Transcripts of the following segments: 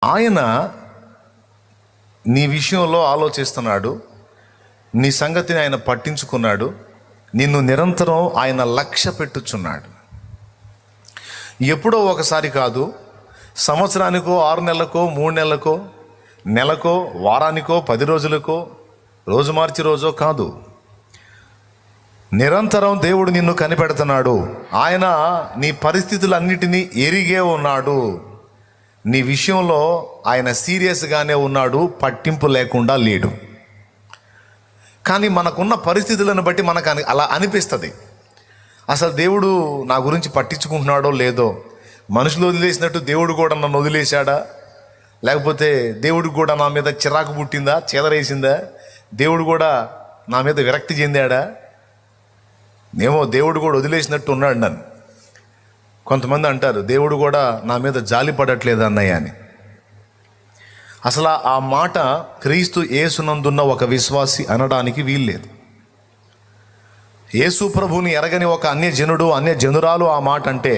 ఆయన నీ విషయంలో ఆలోచిస్తున్నాడు, నీ సంగతిని ఆయన పట్టించుకున్నాడు, నిన్ను నిరంతరం ఆయన లక్ష్య పెట్టుచున్నాడు. ఎప్పుడో ఒకసారి కాదు, సంవత్సరానికో 6 నెలలకో 3 నెలలకో నెలకో వారానికో 10 రోజులకో రోజు మార్చి రోజో కాదు, నిరంతరం దేవుడు నిన్ను కనిపెడుతున్నాడు. ఆయన నీ పరిస్థితులన్నిటినీ ఎరిగే ఉన్నాడు. నీ విషయంలో ఆయన సీరియస్గానే ఉన్నాడు, పట్టింపు లేకుండా లేడు. కానీ మనకున్న పరిస్థితులను బట్టి మనకు అలా అనిపిస్తుంది. అసలు దేవుడు నా గురించి పట్టించుకుంటున్నాడో లేదో, మనుషులు వదిలేసినట్టు దేవుడు కూడా నన్ను వదిలేశాడా, లేకపోతే దేవుడికి కూడా నా మీద చిరాకు పుట్టిందా, చెదరేసిందా, దేవుడు కూడా నా మీద విరక్తి చెందాడా, ఏమో దేవుడు కూడా వదిలేసినట్టు ఉన్నాడు నన్ను. కొంతమంది అంటారు దేవుడు కూడా నా మీద జాలి పడట్లేదు అన్నయ్య అని. అసలు ఆ మాట క్రీస్తు యేసునందున్న ఒక విశ్వాసి అనడానికి వీల్లేదు. యేసు ప్రభువుని ఎరగని ఒక అన్యజనుడు అన్యజనురాలు ఆ మాట అంటే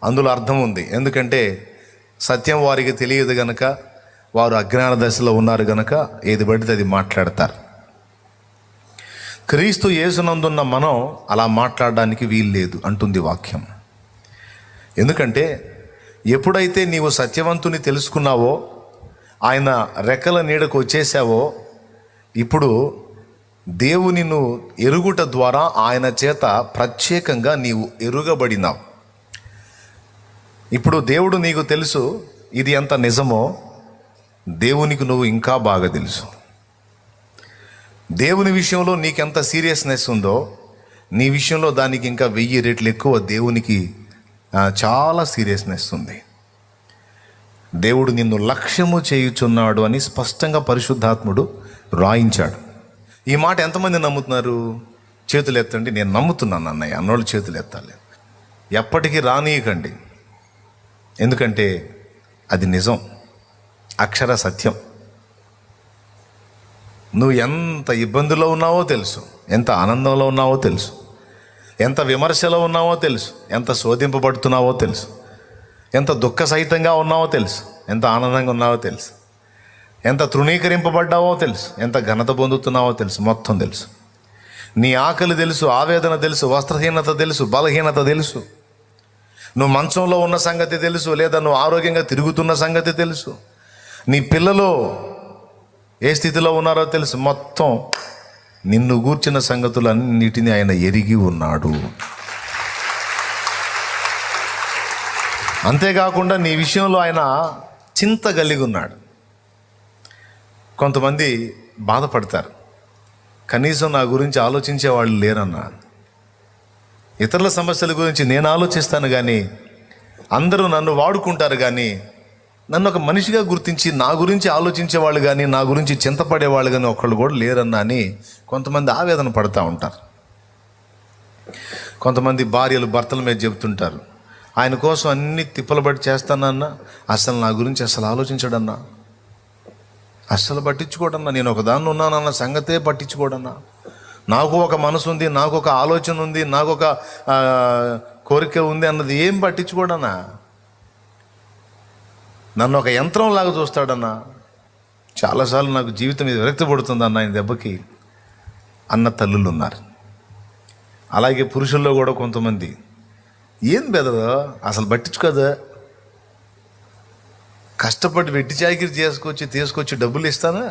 అందులో అర్థం ఉంది. ఎందుకంటే సత్యం వారికి తెలియదు గనక, వారు అజ్ఞాన దశలో ఉన్నారు గనక ఏది పడితే అది మాట్లాడతారు. క్రీస్తు యేసునందున్న మనం అలా మాట్లాడడానికి వీల్లేదు అంటుంది వాక్యం. ఎందుకంటే ఎప్పుడైతే నీవు సత్యవంతుని తెలుసుకున్నావో, ఆయన రెక్కల నీడకు వచ్చేసావో, ఇప్పుడు దేవుని నువ్వు ఎరుగుట ద్వారా ఆయన చేత ప్రత్యేకంగా నీవు ఎరుగబడినావు. ఇప్పుడు దేవుడు నీకు తెలుసు, ఇది ఎంత నిజమో దేవునికి నువ్వు ఇంకా బాగా తెలుసు. దేవుని విషయంలో నీకెంత సీరియస్నెస్ ఉందో, నీ విషయంలో దానికి ఇంకా 1000 రెట్లు ఎక్కువ దేవునికి చాలా సీరియస్నెస్ ఉంది. దేవుడు నిన్ను లక్ష్యము చేయుచున్నాడు అని స్పష్టంగా పరిశుద్ధాత్ముడు రాయించాడు. ఈ మాట ఎంతమంది నమ్ముతున్నారు? చేతులు ఎత్తండి. నేను నమ్ముతున్నాను అన్నయ్య అన్నోళ్ళు చేతులు ఎత్తాలి. ఎప్పటికీ రానీయకండి, ఎందుకంటే అది నిజం, అక్షర సత్యం. నువ్వు ఎంత ఇబ్బందులో ఉన్నావో తెలుసు, ఎంత ఆనందంలో ఉన్నావో తెలుసు, ఎంత విమర్శలో ఉన్నావో తెలుసు, ఎంత శోధింపబడుతున్నావో తెలుసు, ఎంత దుఃఖ సహితంగా ఉన్నావో తెలుసు, ఎంత ఆనందంగా ఉన్నావో తెలుసు, ఎంత తృణీకరింపబడ్డావో తెలుసు, ఎంత ఘనత పొందుతున్నావో తెలుసు, మొత్తం తెలుసు. నీ ఆకలి తెలుసు, ఆవేదన తెలుసు, వస్త్రహీనత తెలుసు, బలహీనత తెలుసు, నువ్వు మంచంలో ఉన్న సంగతి తెలుసు, లేదా నువ్వు ఆరోగ్యంగా తిరుగుతున్న సంగతి తెలుసు, నీ పిల్లలు ఏ స్థితిలో ఉన్నారో తెలుసు. మొత్తం నిన్ను గూర్చిన సంగతులన్నిటినీ ఆయన ఎరిగి ఉన్నాడు. అంతేకాకుండా నీ విషయంలో ఆయన చింత కలిగి ఉన్నాడు. కొంతమంది బాధపడతారు, కనీసం నా గురించి ఆలోచించే వాళ్ళు లేరన్నా. ఇతరుల సమస్యల గురించి నేను ఆలోచిస్తాను, కానీ అందరూ నన్ను వాడుకుంటారు, కానీ నన్ను ఒక మనిషిగా గుర్తించి నా గురించి ఆలోచించే వాళ్ళు కానీ, నా గురించి చింతపడేవాళ్ళు కానీ ఒకళ్ళు కూడా లేరన్నా అని కొంతమంది ఆవేదన పడుతూ ఉంటారు. కొంతమంది భార్యలు భర్తల మీద చెబుతుంటారు, ఆయన కోసం అన్ని తిప్పలబడి చేస్తానన్నా అసలు నా గురించి అసలు ఆలోచించడన్నా, అస్సలు పట్టించుకోడన్నా, నేను ఒకదాన్ని ఉన్నానన్న సంగతే పట్టించుకోడన్నా, నాకు ఒక మనసు ఉంది, నాకు ఒక ఆలోచన ఉంది, నాకు ఒక కోరిక ఉంది అన్నది ఏం పట్టించుకోడన్నా, నన్ను ఒక యంత్రంలాగా చూస్తాడన్నా, చాలాసార్లు నాకు జీవితం మీద విరక్తి పడుతుందన్న ఆయన దెబ్బకి అన్న తల్లులు ఉన్నారు. అలాగే పురుషుల్లో కూడా కొంతమంది ఏం బెదరు అసలు పట్టించుకోదా, కష్టపడి వెట్టి చాకిరి తీసుకొచ్చి డబ్బులు ఇస్తానా,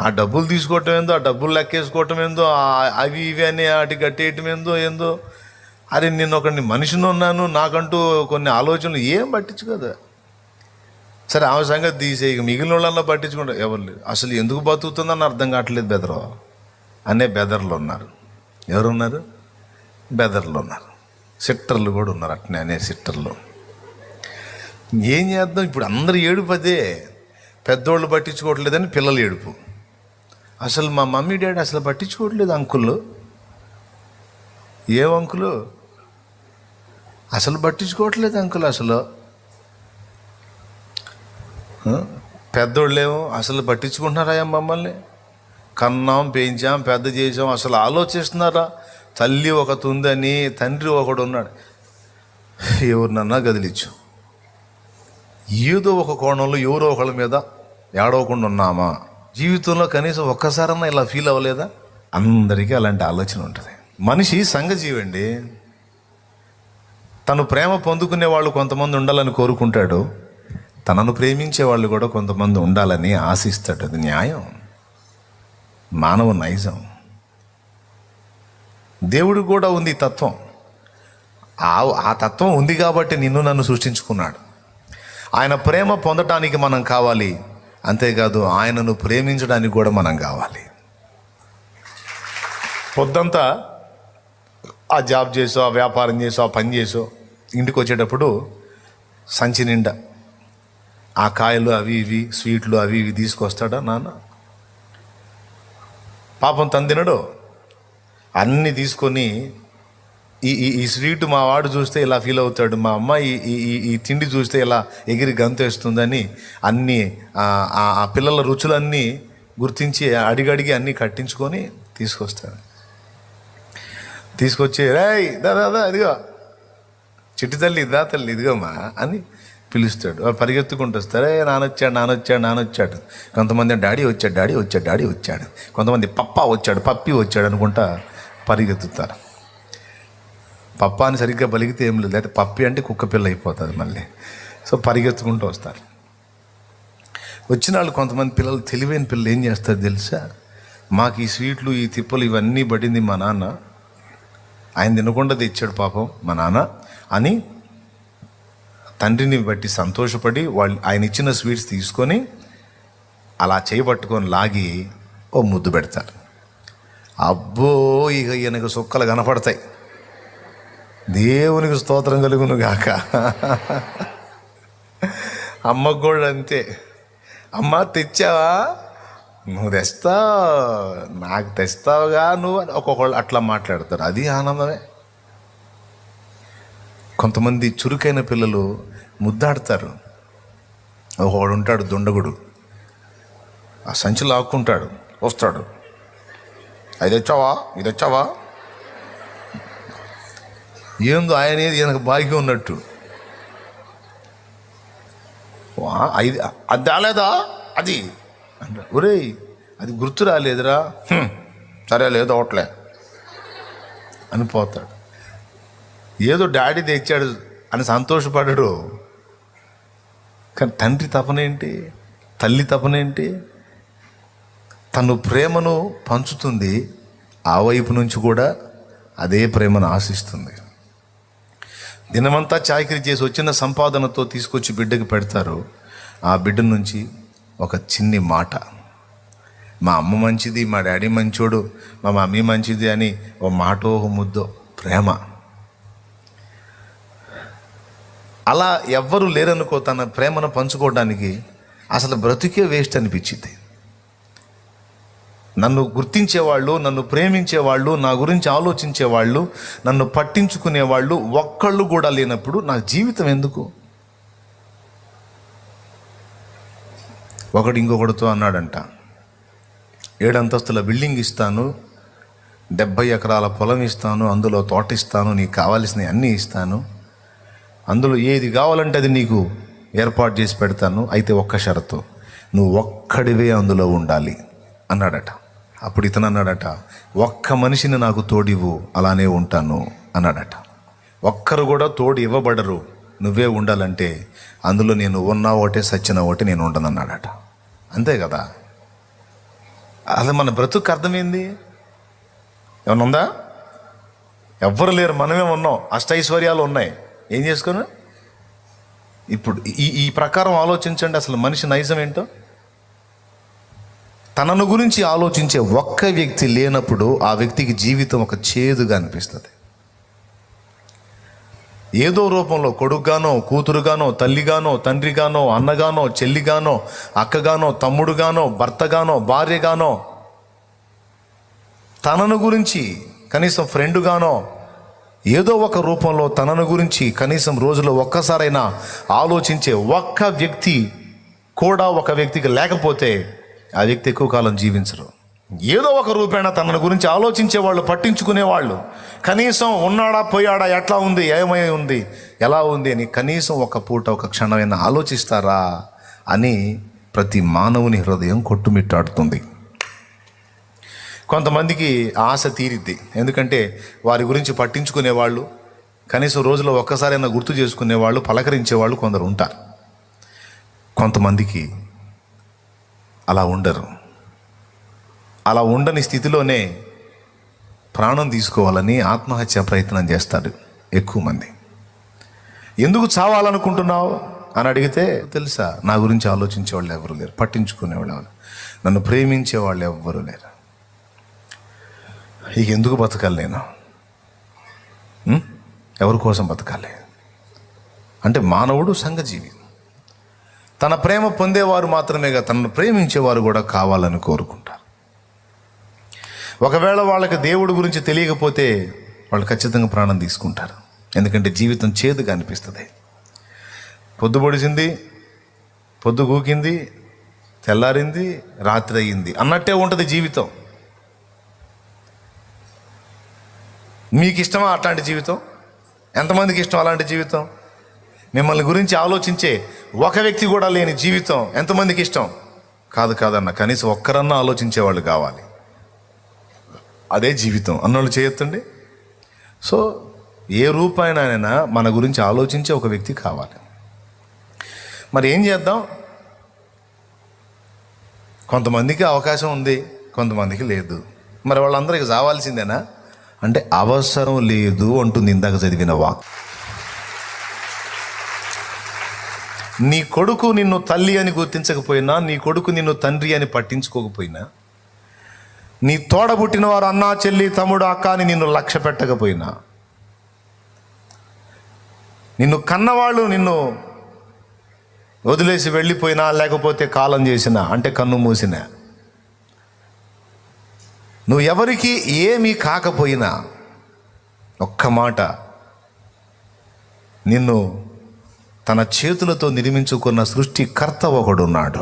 ఆ డబ్బులు తీసుకోవటం ఏందో, ఆ డబ్బులు లెక్కేసుకోవటం ఏందో, అవి ఇవి అని వాటి కట్టేయటం ఏందో. అరే నేను ఒకడిని మనిషిని ఉన్నాను, నాకంటూ కొన్ని ఆలోచనలు, ఏం పట్టించుకోదా. సరే ఆమె సంగతి తీసే, ఇక మిగిలిన వాళ్ళల్లో పట్టించుకుంటా ఎవరు లేరు. అసలు ఎందుకు బతుకుతుందని అర్థం కావట్లేదు బెదరు అనే బెదర్లు ఉన్నారు. ఎవరున్నారు? బెదర్లు ఉన్నారు. సిట్టర్లు కూడా ఉన్నారు, అట్నే అనే సిట్టర్లు. ఏం చేద్దాం, ఇప్పుడు అందరు ఏడుపు అదే, పెద్దోళ్ళు పట్టించుకోవట్లేదని పిల్లలు ఏడుపు. అసలు మా మమ్మీ డాడీ అసలు పట్టించుకోవట్లేదు అంకుల్. ఏం అంకులు అసలు పట్టించుకోవట్లేదు అంకుల్, అసలు పెద్దోళ్ళేమో అసలు పట్టించుకుంటున్నారా మమ్మల్ని, కన్నాం పెంచాం పెద్ద చేసాం, అసలు ఆలోచిస్తున్నారా? తల్లి ఒకటి ఉందని తండ్రి ఒకడు ఉన్నాడు, ఎవరినన్నా గదిలిచ్చు. ఏదో ఒక కోణంలో ఎవరో ఒకళ్ళ మీద ఏడవకుండా ఉన్నామా? జీవితంలో కనీసం ఒక్కసారన్నా ఇలా ఫీల్ అవ్వలేదా? అందరికీ అలాంటి ఆలోచన ఉంటుంది. మనిషి సంఘజీవి అండి. తను ప్రేమ పొందుకునే వాళ్ళు కొంతమంది ఉండాలని కోరుకుంటాడు, తనను ప్రేమించే వాళ్ళు కూడా కొంతమంది ఉండాలని ఆశిస్తాడు. అది న్యాయం, మానవ నైజం. దేవుడు కూడా ఉంది తత్వం. ఆ తత్వం ఉంది కాబట్టి నిన్ను నన్ను సృష్టించుకున్నాడు. ఆయన ప్రేమ పొందటానికి మనం కావాలి, అంతేకాదు ఆయనను ప్రేమించడానికి కూడా మనం కావాలి. పొద్దంతా ఆ జాబ్ చేసో, ఆ వ్యాపారం చేసో, ఆ పని చేసో ఇంటికి వచ్చేటప్పుడు సంచి నిండా ఆ కాయలు అవి ఇవి స్వీట్లు అవి ఇవి తీసుకొస్తాడా నాన్న? పాపం తను తినడు. అన్నీ తీసుకొని ఈ స్వీట్ మా వాడు చూస్తే ఇలా ఫీల్ అవుతాడు, మా అమ్మ ఈ తిండి చూస్తే ఇలా ఎగిరి గంతేస్తుందని అన్నీ ఆ పిల్లల రుచులన్నీ గుర్తించి అడిగడిగి అన్నీ కట్టించుకొని తీసుకొస్తాడు. తీసుకొచ్చి రేయ్ దాదా ఇదిగో చిట్టి తల్లి ఇదా తల్లి ఇదిగోమ్మా అని పిలుస్తాడు. వాళ్ళు పరిగెత్తుకుంటూ వస్తారే నానొచ్చాడు. కొంతమంది డాడీ వచ్చాడు. కొంతమంది పప్పా వచ్చాడు, పప్పి వచ్చాడు అనుకుంటా పరిగెత్తుతారు. పప్పా అని సరిగ్గా పలికితే ఏం లేదు, లేకపోతే పప్పి అంటే కుక్క పిల్ల అయిపోతుంది మళ్ళీ. సో పరిగెత్తుకుంటూ వస్తారు. వచ్చిన వాళ్ళు కొంతమంది పిల్లలు, తెలివైన పిల్లలు ఏం చేస్తారు తెలుసా? మాకు ఈ స్వీట్లు ఈ తిప్పలు ఇవన్నీ పడింది మా నాన్న, ఆయన తినకుండా తెచ్చాడు పాపం మా నాన్న అని తండ్రిని బట్టి సంతోషపడి వాళ్ళు ఆయన ఇచ్చిన స్వీట్స్ తీసుకొని అలా చేయబట్టుకొని లాగి ఓ ముద్దు పెడతారు. అబ్బో ఇక ఈయనకు సుక్కలు కనపడతాయి. దేవునికి స్తోత్రం కలుగును గాక. అమ్మకు కూడా అంతే. అమ్మ తెచ్చావా? నువ్వు తెస్తావు, నాకు తెస్తావుగా నువ్వు అని ఒక్కొక్కళ్ళు అట్లా మాట్లాడతారు. అది ఆనందమే. కొంతమంది చురుకైన పిల్లలు ముద్దాడతారు. ఒకడు ఉంటాడు దుండగుడు, ఆ సంచిలో ఆక్కుంటాడు, వస్తాడు, అది తెచ్చావా ఏందో ఆయన ఈయనకు బాగా ఉన్నట్టు. అది రాలేదా అది అంట. ఒరేయ్ అది గుర్తు రాలేదురా, సరే లేదు ఒకట్లే అని పోతాడు. ఏదో డాడీ తెచ్చాడు అని సంతోషపడడు. కానీ తండ్రి తపనేంటి, తల్లి తపనేంటి? తను ప్రేమను పంచుతుంది, ఆ వైపు నుంచి కూడా అదే ప్రేమను ఆశిస్తుంది. దినమంతా చాకరీ చేసి వచ్చిన సంపాదనతో తీసుకొచ్చి బిడ్డకి పెడతారు. ఆ బిడ్డ నుంచి ఒక చిన్ని మాట, మా అమ్మ మంచిది, మా డాడీ మంచోడు, మా మమ్మీ మంచిది అని ఓ మాటో ఒక ముద్దో ప్రేమ. అలా ఎవ్వరూ లేరనుకో తన ప్రేమను పంచుకోవడానికి, అసలు బ్రతికే వేస్ట్ అనిపించింది. నన్ను గుర్తించేవాళ్ళు, నన్ను ప్రేమించేవాళ్ళు, నా గురించి ఆలోచించేవాళ్ళు, నన్ను పట్టించుకునేవాళ్ళు ఒక్కళ్ళు కూడా లేనప్పుడు నా జీవితం ఎందుకు? ఒకడు ఇంకొకడితో అన్నాడంట, 7 అంతస్తుల బిల్డింగ్ ఇస్తాను, 70 ఎకరాల పొలం ఇస్తాను, అందులో తోట ఇస్తాను, నీకు కావాల్సినవి అన్నీ ఇస్తాను, అందులో ఏది కావాలంటే అది నీకు ఏర్పాటు చేసి పెడతాను, అయితే ఒక్క షరతు, నువ్వు ఒక్కడివే అందులో ఉండాలి అన్నాడట. అప్పుడు ఇతను అన్నాడట, ఒక్క మనిషిని నాకు తోడివ్వు, అలానే ఉంటాను అన్నాడట. ఒక్కరు కూడా తోడు ఇవ్వబడరు, నువ్వే ఉండాలంటే అందులో నేను ఉన్నా ఒకటే సచ్చినా ఒకటి నేను ఉండను అన్నాడట. అంతే కదా? అసలు మన బ్రతుకు అర్థమైంది ఏమన్నా ఉందా? ఎవ్వరు లేరు, మనమే ఉన్నాం, అష్టైశ్వర్యాలు ఉన్నాయి. ఏం చేసుకున్నా ఇప్పుడు ఈ ప్రకారం ఆలోచించండి. అసలు మనిషి నైజం ఏంటో. తనను గురించి ఆలోచించే ఒక్క వ్యక్తి లేనప్పుడు ఆ వ్యక్తికి జీవితం ఒక చేదుగా అనిపిస్తుంది. ఏదో రూపంలో కొడుకుగానో, కూతురుగానో, తల్లిగానో, తండ్రిగానో, అన్నగానో, చెల్లిగానో, అక్కగానో, తమ్ముడుగానో, భర్తగానో, భార్యగానో, తనను గురించి కనీసం ఫ్రెండుగానో ఏదో ఒక రూపంలో తనను గురించి కనీసం రోజులో ఒక్కసారైనా ఆలోచించే ఒక్క వ్యక్తి కూడా ఒక వ్యక్తికి లేకపోతే ఆ వ్యక్తి ఎక్కువ కాలం జీవించరు. ఏదో ఒక రూపేణ తన గురించి ఆలోచించేవాళ్ళు, పట్టించుకునేవాళ్ళు. కనీసం ఉన్నాడా, పోయాడా, ఎట్లా ఉంది, ఏమై ఉంది, ఎలా ఉంది అని కనీసం ఒక పూట ఒక క్షణమైనా ఆలోచిస్తారా అని ప్రతి మానవుని హృదయం కొట్టుమిట్టాడుతుంది. కొంతమందికి ఆశ తీరిద్ది, ఎందుకంటే వారి గురించి పట్టించుకునేవాళ్ళు, కనీసం రోజులో ఒక్కసారైనా గుర్తు చేసుకునేవాళ్ళు, పలకరించేవాళ్ళు కొందరు ఉంటారు. కొంతమందికి అలా ఉండరు. అలా ఉండని స్థితిలోనే ప్రాణం తీసుకోవాలని ఆత్మహత్య ప్రయత్నం చేస్తారు ఎక్కువ మంది. ఎందుకు చావాలనుకుంటున్నావు అని అడిగితే, తెలుసా, నా గురించి ఆలోచించేవాళ్ళు ఎవరు లేరు, పట్టించుకునేవాళ్ళు ఎవరు, నన్ను ప్రేమించేవాళ్ళు ఎవ్వరూ లేరు, ఇక ఎందుకు బతకాలి నేను, ఎవరి కోసం బతకాలి అంటే మానవుడు సంఘజీవి. తన ప్రేమ పొందేవారు మాత్రమేగా తనను ప్రేమించేవారు కూడా కావాలని కోరుకుంటారు. ఒకవేళ వాళ్ళకి దేవుడి గురించి తెలియకపోతే వాళ్ళు ఖచ్చితంగా ప్రాణం తీసుకుంటారు. ఎందుకంటే జీవితం చేదుగా అనిపిస్తుంది. పొద్దు పొడిచింది, పొద్దు గూకింది, తెల్లారింది, రాత్రి అయ్యింది అన్నట్టే ఉంటుంది జీవితం. మీకు ఇష్టమా అట్లాంటి జీవితం? ఎంతమందికి ఇష్టం అలాంటి జీవితం? మిమ్మల్ని గురించి ఆలోచించే ఒక వ్యక్తి కూడా లేని జీవితం ఎంతమందికి ఇష్టం? కాదన్న, కనీసం ఒక్కరన్నా ఆలోచించేవాళ్ళు కావాలి. అదే జీవితం అన్నోళ్ళు చేయొద్దండి. సో ఏ రూపాయినైనా మన గురించి ఆలోచించే ఒక వ్యక్తి కావాలి. మరి ఏం చేద్దాం? కొంతమందికి అవకాశం ఉంది, కొంతమందికి లేదు. మరి వాళ్ళందరికీ చావాల్సిందేనా అంటే అవసరం లేదు అంటుంది ఇందాక చదివిన వాక్. నీ కొడుకు నిన్ను తల్లి అని గుర్తించకపోయినా, నీ కొడుకు నిన్ను తండ్రి అని పట్టించుకోకపోయినా, నీ తోడబుట్టిన వారు అన్నా, చెల్లి, తమ్ముడు, అక్క అని నిన్ను లక్ష్య పెట్టకపోయినా, నిన్ను కన్నవాళ్ళు నిన్ను వదిలేసి వెళ్ళిపోయినా, లేకపోతే కాలం చేసినా అంటే కన్ను మూసినా, నువ్వు ఎవరికి ఏమీ కాకపోయినా, ఒక్క మాట, నిన్ను తన చేతులతో నిర్మించుకున్న సృష్టికర్త ఒకడున్నాడు.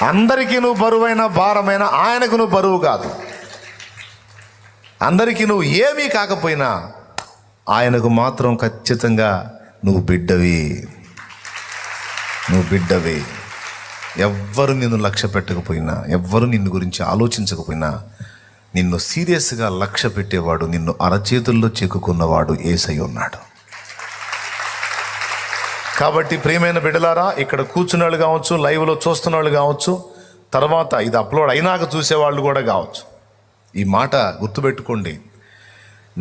అందరికీ నువ్వు బరువైన, భారమైన, ఆయనకు నువ్వు బరువు కాదు. అందరికీ నువ్వు ఏమీ కాకపోయినా ఆయనకు మాత్రం ఖచ్చితంగా నువ్వు బిడ్డవి. ఎవ్వరు నిన్ను లక్ష్య పెట్టకపోయినా, ఎవ్వరు నిన్ను గురించి ఆలోచించకపోయినా, నిన్ను సీరియస్గా లక్ష్య పెట్టేవాడు, నిన్ను అరచేతుల్లో చెక్కుకున్నవాడు యేసయ్య ఉన్నాడు. కాబట్టి ప్రియమైన బిడ్డలారా, ఇక్కడ కూర్చున్న వాళ్ళు కావచ్చు, లైవ్లో చూస్తున్న వాళ్ళు కావచ్చు, తర్వాత ఇది అప్లోడ్ అయినాక చూసేవాళ్ళు కూడా కావచ్చు, ఈ మాట గుర్తుపెట్టుకోండి.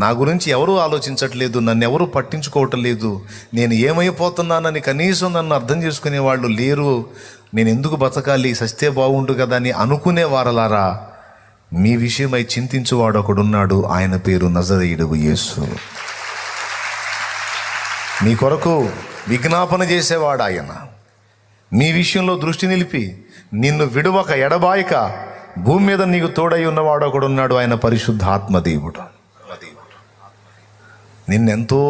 నా గురించి ఎవరూ ఆలోచించట్లేదు, నన్ను ఎవరూ పట్టించుకోవటం లేదు, నేను ఏమైపోతున్నానని కనీసం నన్ను అర్థం చేసుకునే వాళ్ళు లేరు, నేను ఎందుకు బతకాలి, సస్తే బాగుండు కదా అని అనుకునే వారలారా, మీ విషయమై చింతించువాడు ఒకడున్నాడు. ఆయన పేరు నజరేయుడగు యేసు. మీ కొరకు విజ్ఞాపన చేసేవాడు ఆయన. మీ విషయంలో దృష్టి నిలిపి నిన్ను విడువక ఎడబాయక భూమి మీద నీకు తోడై ఉన్నవాడు ఒకడున్నాడు. ఆయన పరిశుద్ధాత్మదేవుడు. నిన్నెంతో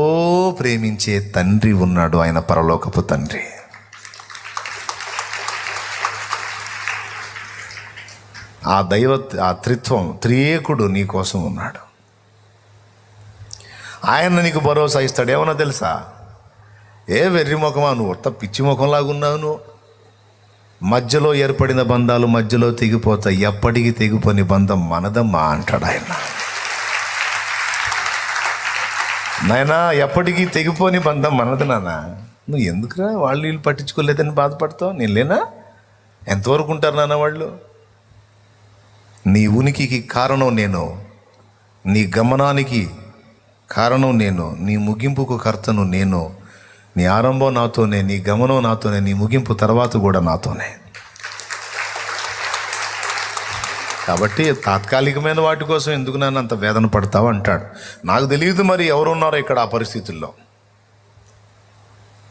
ప్రేమించే తండ్రి ఉన్నాడు, ఆయన పరలోకపు తండ్రి. ఆ త్రిత్వం, త్రియేకుడు నీ కోసం ఉన్నాడు. ఆయన నీకు భరోసా ఇస్తాడు. ఏమన్నా తెలుసా? ఏ వెర్రి ముఖమా నువ్వు, ఒట్ట పిచ్చి ముఖంలాగా ఉన్నావు నువ్వు, మధ్యలో ఏర్పడిన బంధాలు మధ్యలో తెగిపోతాయి, ఎప్పటికీ తెగిపోని బంధం మనదమ్మా అంటాడు ఆయన. నాయనా, ఎప్పటికీ తెగిపోని బంధం మనది నాన్న, నువ్వు ఎందుకురా వాళ్ళు వీళ్ళు పట్టించుకోలేదని బాధపడతావు? నేను లేనా? ఎంతవరకు ఉంటారు నాన్న వాళ్ళు? నీ ఉనికికి కారణం నేను, నీ గమనానికి కారణం నేను, నీ ముగింపుకు కర్తను నేను. నీ ఆరంభం నాతోనే, నీ గమనం నాతోనే, నీ ముగింపు తర్వాత కూడా నాతోనే. కాబట్టి తాత్కాలికమైన వాటి కోసం ఎందుకు నన్ను అంత వేదన పడతావు అంటాడు. నాకు తెలియదు మరి ఎవరున్నారో ఇక్కడ ఆ పరిస్థితుల్లో.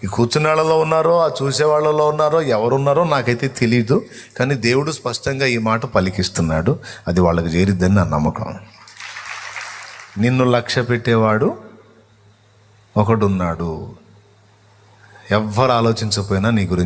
ఈ కూర్చున్న వాళ్ళలో ఉన్నారో, ఆ చూసే వాళ్ళలో ఉన్నారో, ఎవరున్నారో నాకైతే తెలియదు. కానీ దేవుడు స్పష్టంగా ఈ మాట పలికిస్తున్నాడు. అది వాళ్ళకి చేరిద్దని నా నమ్మకం. నిన్ను లక్ష్య పెట్టేవాడు ఒకడున్నాడు. ఎవ్వరు ఆలోచించకపోయినా నీ గురించి